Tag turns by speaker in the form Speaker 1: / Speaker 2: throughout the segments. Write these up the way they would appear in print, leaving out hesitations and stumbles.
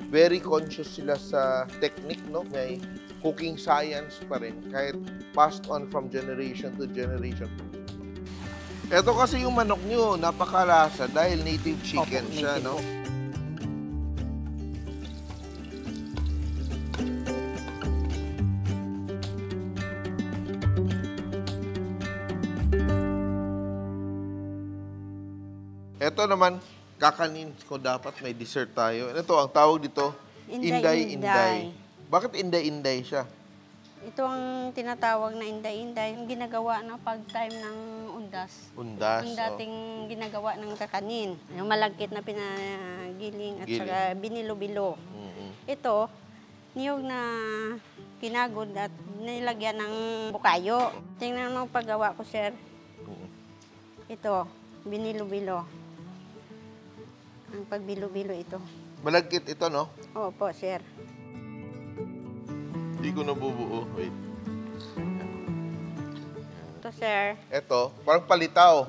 Speaker 1: Very conscious sila sa technique, no? May cooking science pa rin, kahit passed on from generation to generation. Ito kasi yung manok nyo, napakalasa dahil native chicken
Speaker 2: Opo,
Speaker 1: siya,
Speaker 2: native
Speaker 1: no?
Speaker 2: po.
Speaker 1: Ito naman, kakanin ko dapat may dessert tayo. Ito, ang tawag dito, inday-inday. Bakit inday-inday siya?
Speaker 3: Ito ang tinatawag na inday-inday, yung ginagawa na pag-time ng undas.
Speaker 1: Undas.
Speaker 3: Ang dating ginagawa ng kakanin. Yung malagkit na pinagiling at
Speaker 1: Giling.
Speaker 3: saka binilo-bilo. Ito, niyog na kinagod at nilagyan ng bukayo. Tingnan mo paggawa ko, sir. Ito, binilo-bilo. Ang pagbilo-bilo ito.
Speaker 1: Malagkit ito, no?
Speaker 3: Opo, sir.
Speaker 1: Hindi ko nabubuo. Wait.
Speaker 3: Ito, sir.
Speaker 1: Ito, parang palitaw.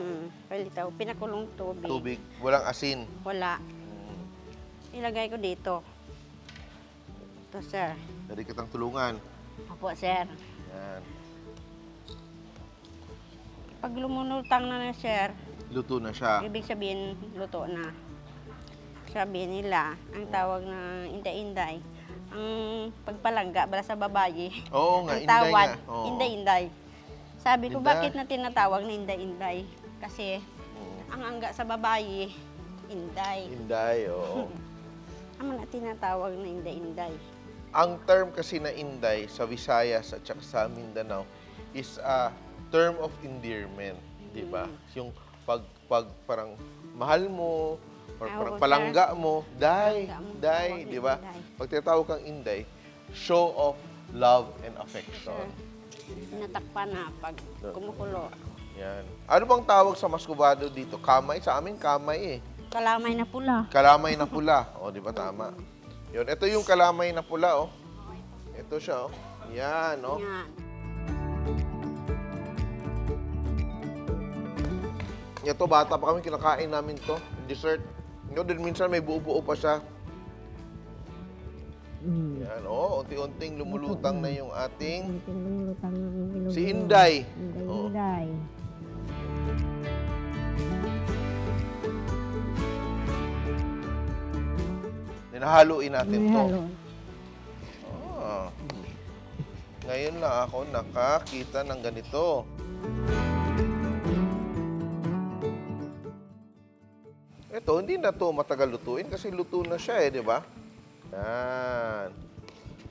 Speaker 3: Palitaw. Pinakulong tubig.
Speaker 1: Tubig, walang asin.
Speaker 3: Wala. Ilagay ko dito. Ito, sir.
Speaker 1: Dari kitang tulungan.
Speaker 3: Opo, sir.
Speaker 1: Yan.
Speaker 3: Pag lumunutang na sir,
Speaker 1: Luto na siya.
Speaker 3: ibig sabihin, luto na. Sabi nila, ang tawag na inday-inday, ang pagpalangga para sa babae.
Speaker 1: Oo nga,
Speaker 3: Ang
Speaker 1: inday
Speaker 3: tawag,
Speaker 1: nga. Oo.
Speaker 3: inday-inday. Sabi ko,
Speaker 1: Inday.
Speaker 3: bakit na tinatawag na inday-inday? Kasi, ang angga sa babae, inday.
Speaker 1: Inday, oo.
Speaker 3: Ang na tinatawag na inday-inday.
Speaker 1: Ang term kasi na inday sa Visayas at saka sa Mindanao is a term of endearment, di ba? Yung pag parang mahal mo, or parang
Speaker 3: Oo,
Speaker 1: palangga mo, day,
Speaker 3: Palangga mo,
Speaker 1: day,
Speaker 3: tawag na
Speaker 1: di ba?
Speaker 3: inday.
Speaker 1: Pag tinatawag kang inday, show of love and affection.
Speaker 3: Natakpan na pag kumukulo.
Speaker 1: Yan. Ano bang tawag sa maskubado dito? Kamay? Sa amin, kamay eh.
Speaker 3: Kalamay na pula.
Speaker 1: Kalamay na pula. O, di ba tama? Yun. Ito yung kalamay na pula, oh. Ito siya, oh. Yan, oh.
Speaker 3: Yan.
Speaker 1: Ito, bata pa kami, kinakain namin to. Dessert. Yun, din minsan may buo-buo pa siya. Yan, oh. Unti-unting lumulutang na yung ating si Inday. Oh.
Speaker 3: Inday.
Speaker 1: Haluin natin to. Ah. Ngayon lang ako nakakita ng ganito. Ito, hindi na to matagal lutuin kasi luto na siya eh, di ba? Yan.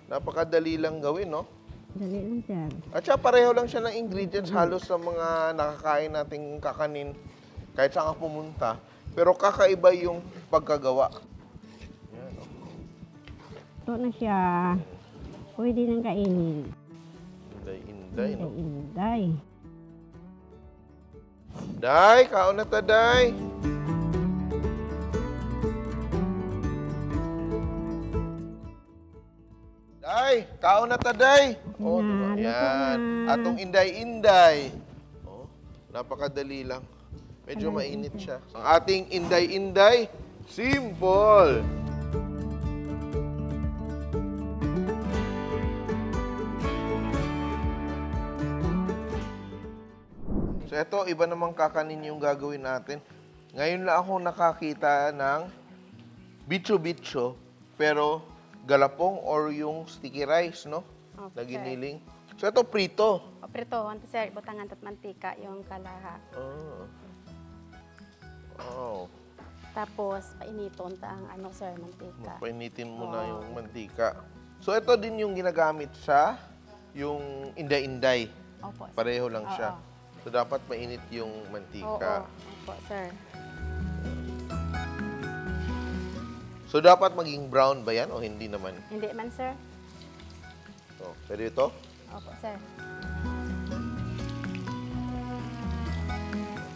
Speaker 1: Napakadali lang gawin, no?
Speaker 3: Dali lang, sir.
Speaker 1: At saka pareho lang siya ng ingredients halos sa mga nakakain nating kakanin kahit saan ka pumunta. Pero kakaiba yung pagkagawa. Yan, no?
Speaker 3: Ito na siya. Pwede nang kainin.
Speaker 1: Inday, no?
Speaker 3: Inday.
Speaker 1: Day, kaon na ta, Day. Day, kaon na ta, Day. Oh, diba? Yan. Atong inday-inday. Oh, napakadali lang. Medyo mainit siya. Ang ating inday-inday, simple. So ito, iba namang kakanin yung gagawin natin. Ngayon lang ako nakakita ng bicho-bicho, pero galapong or yung sticky rice, no?
Speaker 4: Okay.
Speaker 1: Na giniling. So ito, prito.
Speaker 4: O prito, wanto sir, ibutangan at mantika yung kalaha.
Speaker 1: Oh. Oh.
Speaker 4: Tapos, painiton ta ang ano sir, mantika.
Speaker 1: Painitin mo na yung mantika. So ito din yung ginagamit sa yung inday-inday.
Speaker 4: Opo. sir.
Speaker 1: Pareho lang siya.
Speaker 4: Oo.
Speaker 1: So dapat mainit yung mantika.
Speaker 4: Opo, sir.
Speaker 1: So dapat maging brown ba yan o hindi naman?
Speaker 4: Hindi man sir?
Speaker 1: So, pwede ito?
Speaker 4: Opo, sir.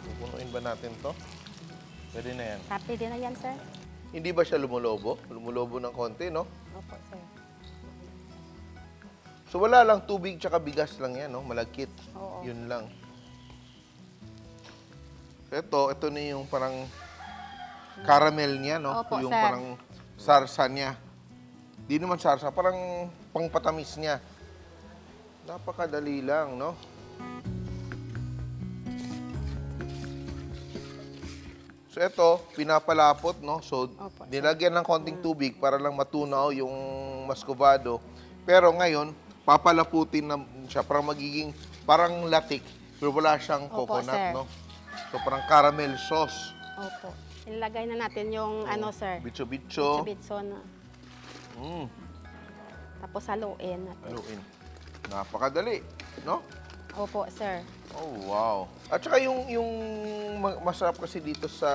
Speaker 1: Pupunuin ba natin to? Pwede na yan.
Speaker 4: Happy din na yan sir?
Speaker 1: Hindi ba siya lumulobo? Lumulobo ng konti, no?
Speaker 4: Opo, sir.
Speaker 1: So wala lang tubig tsaka bigas lang yan, no? Malagkit.
Speaker 4: Oo.
Speaker 1: Yun lang. So ito na yung parang caramel niya, no?
Speaker 4: Opo,
Speaker 1: yung
Speaker 4: sir.
Speaker 1: parang sarsa niya. Di naman sarsa, parang pangpatamis niya. Napakadali lang, no? So ito, pinapalapot, no? So
Speaker 4: Opo, sir.
Speaker 1: nilagyan ng konting tubig para lang matunaw yung muscovado. Pero ngayon, papalaputin na siya, parang magiging parang latik, pero wala siyang
Speaker 4: Opo,
Speaker 1: coconut,
Speaker 4: sir.
Speaker 1: no? So parang caramel sauce.
Speaker 4: Opo. Ilagay na natin yung ano, sir.
Speaker 1: Bitso-bitso.
Speaker 4: Bitso na. Tapos haluin natin.
Speaker 1: Haluin. Napakadali, no?
Speaker 4: Opo, sir.
Speaker 1: Oh, wow. At saka yung masarap kasi dito sa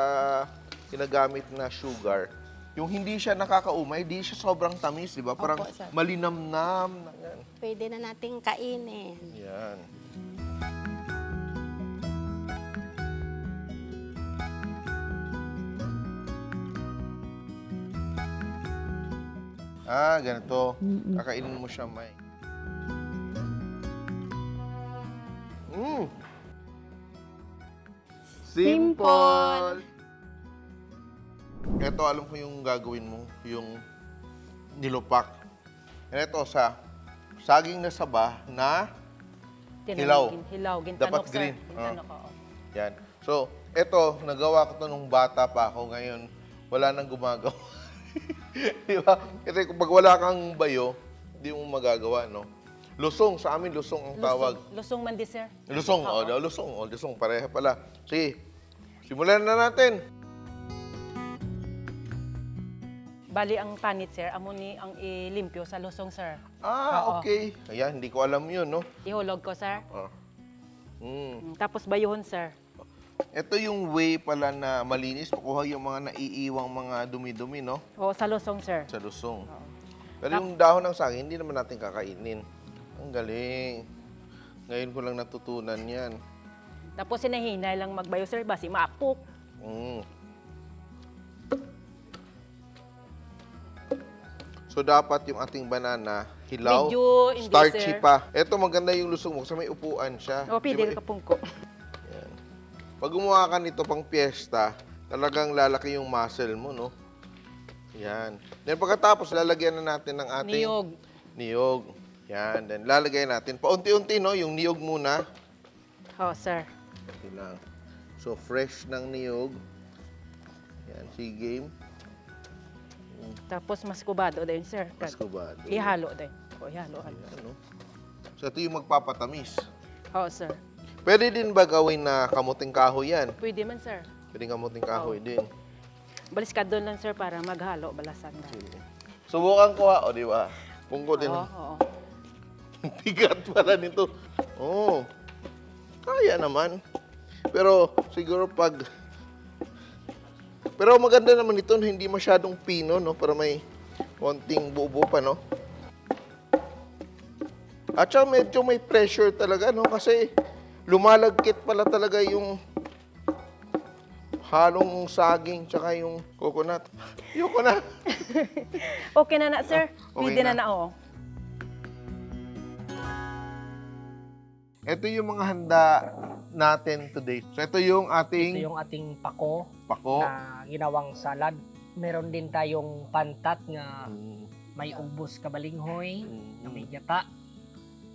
Speaker 1: ginagamit na sugar, yung hindi siya nakakaumay, hindi siya sobrang tamis, di ba? Parang
Speaker 4: Opo, sir.
Speaker 1: malinamnam na yan.
Speaker 4: Pwede na nating kainin.
Speaker 1: Yan. Ah, ganito. Kakainin mo siya, May. Simple! Ito, alam ko yung gagawin mo, yung nilupak. Ito sa saging na saba na hilaw.
Speaker 2: Hilaw,
Speaker 1: Dapat
Speaker 2: gintanok,
Speaker 1: green.
Speaker 2: sir. Gintanok, oo.
Speaker 1: Yan. So, ito, nagawa ko to nung bata pa ako. Ngayon, wala nang gumagawa. Di ba? Kasi kung pag wala kang bayo, hindi mo magagawa, no? Lusong, sa amin lusong ang tawag.
Speaker 2: Lusong man di, sir.
Speaker 1: Lusong, lusong, pareha pala. Sige, simulan na natin.
Speaker 2: Bali ang panit, sir, amo ni ang ilimpyo sa lusong, sir.
Speaker 1: Ah,
Speaker 2: Oo.
Speaker 1: okay. Ayan, hindi ko alam yun, no?
Speaker 2: Ihulog ko, sir.
Speaker 1: Ah.
Speaker 2: Tapos bayuhon, sir.
Speaker 1: Ito yung way pala na malinis. Makuha yung mga naiiwang mga dumi-dumi, no?
Speaker 2: O, sa lusong, sir.
Speaker 1: Sa lusong.
Speaker 2: Oo.
Speaker 1: Pero yung dahon ng saging, hindi naman natin kakainin. Ang galing. Ngayon ko lang natutunan yan.
Speaker 2: Tapos sinahinay lang magbayo, sir, basi maapok.
Speaker 1: So, dapat yung ating banana, hilaw,
Speaker 2: Medyo hindi,
Speaker 1: starchy
Speaker 2: sir.
Speaker 1: pa. Ito, maganda yung lusong mo kasi may upuan siya.
Speaker 2: O,
Speaker 1: Di
Speaker 2: pwede
Speaker 1: ba?
Speaker 2: ka pungko.
Speaker 1: Yan. Pag gumawa ka nito pang piyesta, talagang lalaki yung muscle mo, no? Yan. Then pagkatapos, lalagyan na natin ng ating
Speaker 2: Niyog.
Speaker 1: niyog. Yan. Then lalagay natin. Paunti-unti, no? Yung niyog muna.
Speaker 2: O, sir.
Speaker 1: Okay lang. So, fresh ng niyog. Yan. Sige.
Speaker 2: Tapos maskubado din, sir.
Speaker 1: Muscovado.
Speaker 2: Ihalo din. O, ihalo.
Speaker 1: Ano? So, ito yung magpapatamis.
Speaker 2: O, sir.
Speaker 1: Pwede din ba gawin na kamuting kahoy yan?
Speaker 2: Pwede man, sir.
Speaker 1: Pwede kamuting kahoy din.
Speaker 2: Balis ka doon lang, sir, para maghalo, balasan na.
Speaker 1: Sige. Subukan ko ha, o di ba? Pungko din.
Speaker 2: Oo, oo.
Speaker 1: Tigat pala nito. Oo. Kaya naman. Pero siguro pag... Pero maganda naman ito, hindi masyadong pino, no? Para may konting bubo pa, no? At saka medyo may pressure talaga, no? Kasi lumalagkit pala talaga yung halong saging tsaka yung coconut. Ayoko na.
Speaker 2: Okay na na, sir.
Speaker 1: Okay
Speaker 2: Pwede
Speaker 1: na.
Speaker 2: na, oo.
Speaker 1: Ito yung mga handa natin today. So ito yung ating
Speaker 5: Ito yung ating pako
Speaker 1: pako.
Speaker 5: na ginawang salad. Meron din tayong pantat nga
Speaker 1: Mm,
Speaker 5: may ubos kabalinghoy, nga may
Speaker 1: mm,
Speaker 5: gata,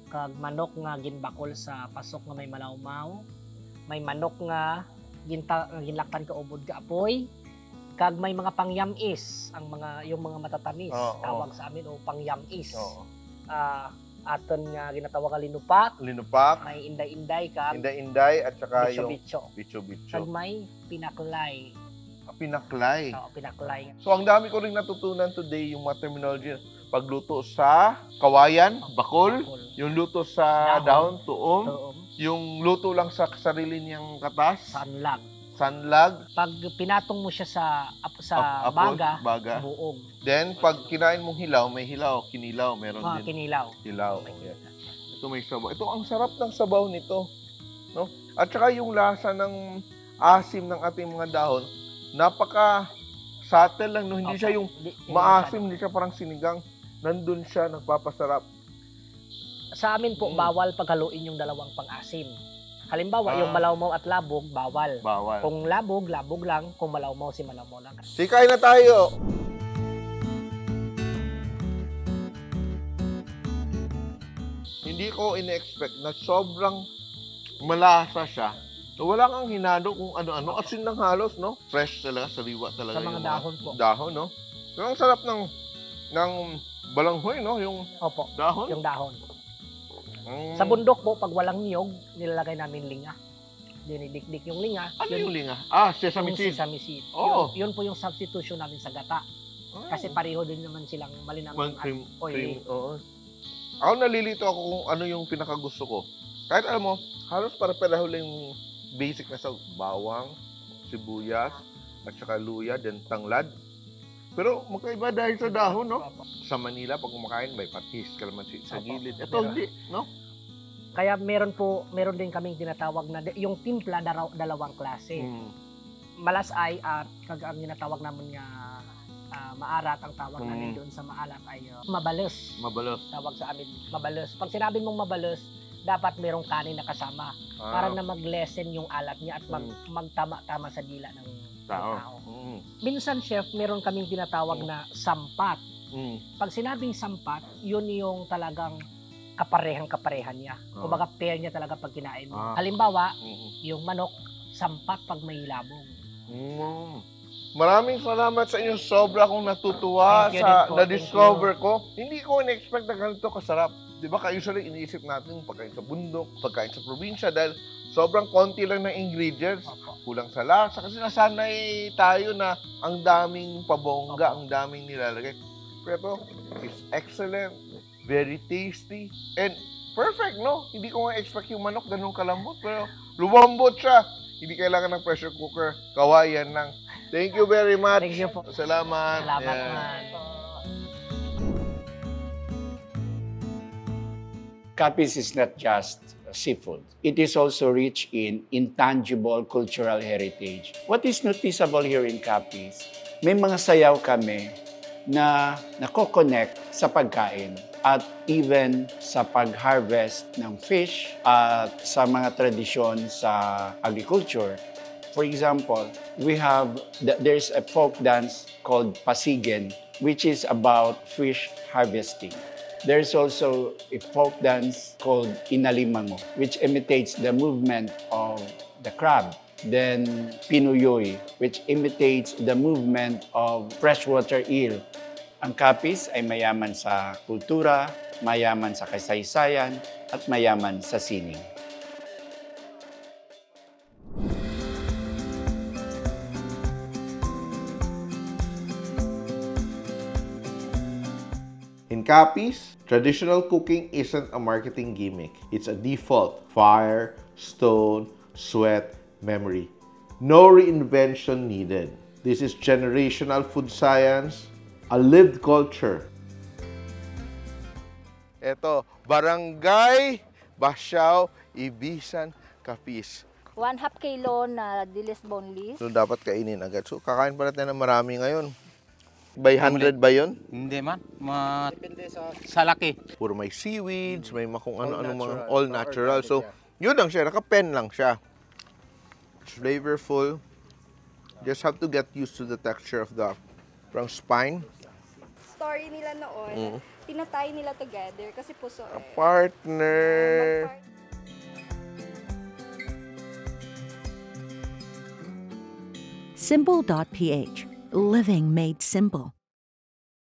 Speaker 5: kag manok nga ginbakol sa pasok nga may malawmaw, may manok nga ginlaktan ka ubod ka apoy, kag may mga pangyamis, yung mga matatamis,
Speaker 1: Oo.
Speaker 5: tawag sa amin o pangyamis.
Speaker 1: Oo.
Speaker 5: Aton nga ginatawag nga linupak,
Speaker 1: Linupak,
Speaker 5: may inday-inday kag
Speaker 1: inday-inday, at saka yung
Speaker 5: bitso-bitso.
Speaker 1: bicho-bicho.
Speaker 5: Kag may pinaklay.
Speaker 1: Pinaklay.
Speaker 5: Oo, pinaklay.
Speaker 1: So, ang dami ko rin natutunan today yung mga terminology. Pagluto sa kawayan, bakol.
Speaker 5: Bakol.
Speaker 1: Yung luto sa dahon, tuom.
Speaker 5: Tuom.
Speaker 1: Yung luto lang sa sarili niyang katas,
Speaker 5: Sanlag.
Speaker 1: sanlag,
Speaker 5: Pag pinatong mo siya sa
Speaker 1: apol,
Speaker 5: baga, buog.
Speaker 1: Then, pag kinain mong hilaw, may hilaw, kinilaw, meron din
Speaker 5: Kinilaw.
Speaker 1: hilaw.
Speaker 5: May
Speaker 1: Yan. Ito may sabaw. Ito, ang sarap ng sabaw nito. No? At saka yung lasa ng asim ng ating mga dahon, napaka-subtle lang. No? Hindi siya yung maasim, hindi siya parang sinigang. Nandun siya, nagpapasarap.
Speaker 5: Sa amin po,
Speaker 1: Mm.
Speaker 5: bawal paghaluin yung dalawang pang-asim. Halimbawa, yung malawmaw at labog, bawal.
Speaker 1: Bawal.
Speaker 5: Kung labog, labog lang. Kung malawmaw, si malawmaw lang.
Speaker 1: Sikay na tayo! Hindi ko ine-expect na sobrang malasa siya. So, wala kang hinalo kung ano-ano. Asin lang halos, no? Fresh talaga, sariwa talaga.
Speaker 5: Sa mga
Speaker 1: yung
Speaker 5: dahon po.
Speaker 1: Dahon, no? Pero ang sarap ng balanghoy, no? Yung
Speaker 5: Opo,
Speaker 1: dahon.
Speaker 5: yung dahon.
Speaker 1: Mm.
Speaker 5: Sa bundok po, pag walang niyog, nilalagay namin linga. Dinidikdik yung linga.
Speaker 1: Ano
Speaker 5: yun,
Speaker 1: yung linga? Ah, sesame
Speaker 5: yung
Speaker 1: seed.
Speaker 5: sesame seed.
Speaker 1: Oo.
Speaker 5: Yun po yung substitution namin sa gata. Kasi pareho din naman silang malinamnam at
Speaker 1: cream,
Speaker 5: oily.
Speaker 1: oo. Ako nalilito ako kung ano yung pinakagusto ko. Kahit alam mo, halos para-pareho lang yung basic na sa bawang, sibuyas, at saka luya, then tanglad. Pero magkaiba dahil sa dahon, no? Sa Manila, pag kumakain, may patis, kalamansi sa gilid. Ito, hindi, no?
Speaker 5: Kaya meron din kaming tinatawag na, yung timpla, dalawang klase. Malasay at ang tinatawag namin nga maarat, ang tawag namin doon sa maalat ay mabalos.
Speaker 1: Mabalos.
Speaker 5: Tawag sa amin, mabalos. Pag sinabi mong mabalos, dapat merong kanin na kasama para na mag-lessen yung alat niya at magtama-tama sa dila ng tao. Minsan, chef, meron kaming tinatawag na sampat. Pag sinabing sampat, yun yung talagang kaparehan niya. Kumbaga pair niya talaga pag kinain mo. Halimbawa, yung manok, sampat pag may labong.
Speaker 1: Maraming salamat sa inyo. Sobra akong natutuwa
Speaker 5: Thank you
Speaker 1: sa
Speaker 5: din po.
Speaker 1: na-discover ko. Hindi ko in-expect na ganito kasarap. Di ba, usually iniisip natin pagkain sa bundok, pagkain sa probinsya dahil sobrang konti lang ng ingredients. Kulang sa lasa. Kasi nasanay tayo na ang daming pabongga, ang daming nilalagay. Pero it's excellent, very tasty, and perfect, no? Hindi ko nga expect yung manok ganun kalambot, pero lumambot siya. Hindi kailangan ng pressure cooker. Kawayan lang. Thank you very much.
Speaker 5: Thank you po.
Speaker 1: Salamat.
Speaker 5: Salamat
Speaker 1: Yeah.
Speaker 5: man.
Speaker 6: Capiz is not just seafood. It is also rich in intangible cultural heritage. What is noticeable here in Capiz, may mga sayaw kami na nako-connect sa pagkain at even sa pag-harvest ng fish at sa mga tradisyon sa agriculture. For example, there's a folk dance called Pasigen, which is about fish harvesting. There's also a folk dance called Inalimango, which imitates the movement of the crab. Then Pinuyoy, which imitates the movement of freshwater eel. Ang Capiz ay mayaman sa kultura, mayaman sa kasaysayan, at mayaman sa sining.
Speaker 1: In Capiz, traditional cooking isn't a marketing gimmick. It's a default. Fire, stone, sweat, memory. No reinvention needed. This is generational food science, a lived culture. Ito, Barangay Basyao, Ibisan, Capiz.
Speaker 7: 1/2 kilo na dilis boneless.
Speaker 1: So, dapat kainin agad. So, kakain pa natin ng marami ngayon. By 100 ba yun?
Speaker 8: Hindi man. Depende sa laki.
Speaker 1: Puro may seaweeds, may kung ano-ano mga all natural. So, yun lang siya. Naka-pen lang siya. It's flavorful. Just have to get used to the texture of the spine.
Speaker 7: Story nila noon, tinatay nila together kasi puso
Speaker 1: A partner.
Speaker 9: Simple.ph. Living made simple.